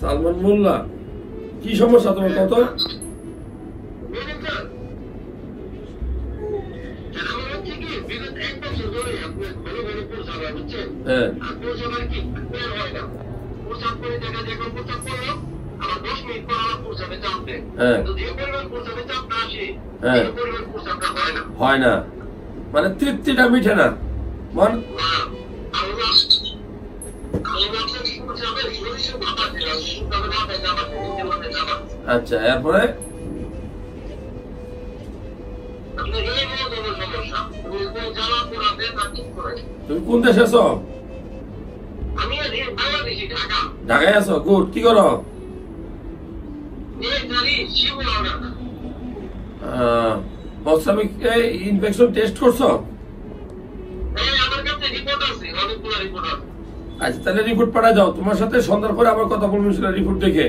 সালমান মোল্লা, কি সমস্যা তোমার কত? হয় না মানে তৃপ্তিটা মিঠে না মন। আচ্ছা, এরপরে তুমি কোন দেশে আছো? ঢাকায় আছো। গুড। কি করো? ইনফেকশন টেস্ট করছো? আচ্ছা, তাহলে রিপোর্ট পাঠায় যাও। তোমার সাথে সন্ধ্যার পরে আবার কথা বলবো সেটা রিপোর্ট দেখে।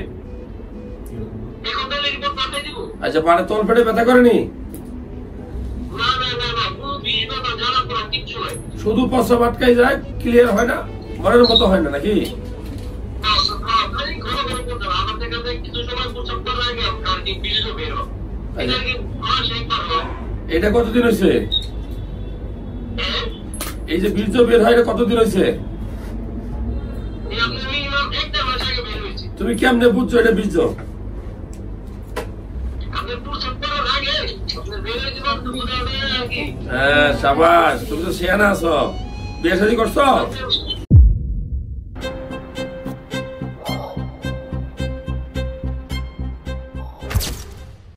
আচ্ছা, পাড়ে তল পেটে ব্যথা করেনি? শুধু প্রস্রাব আটকাই যায়, ক্লিয়ার হয় না, মনের মতো হয় না নাকি? এটা কতদিন হয়েছে? এই যে বীর্য বের হয়, এটা কতদিন হয়েছে? তুমি কেমনে বুঝছো এটা বীর্য? হ্যাঁ, সাবাস, তুমি তো শিয়ানা আছো। বিয়ে শাদী করছো?